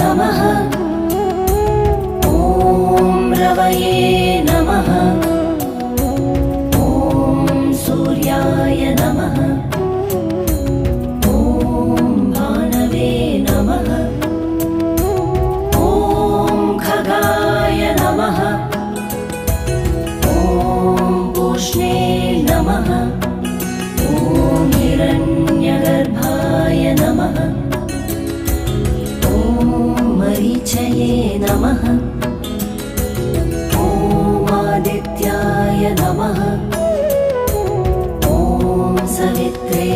नमः। ॐ रवये नमः। ॐ सूर्याय नमः। ॐ भानवे नमः। ॐ खगाय नमः। ॐ पूष्णे नमः। ॐ हिरण्यगर्भाय नमः। ॐ मरीचये नमः। ॐ आदित्याय नमः। ॐ सवित्रे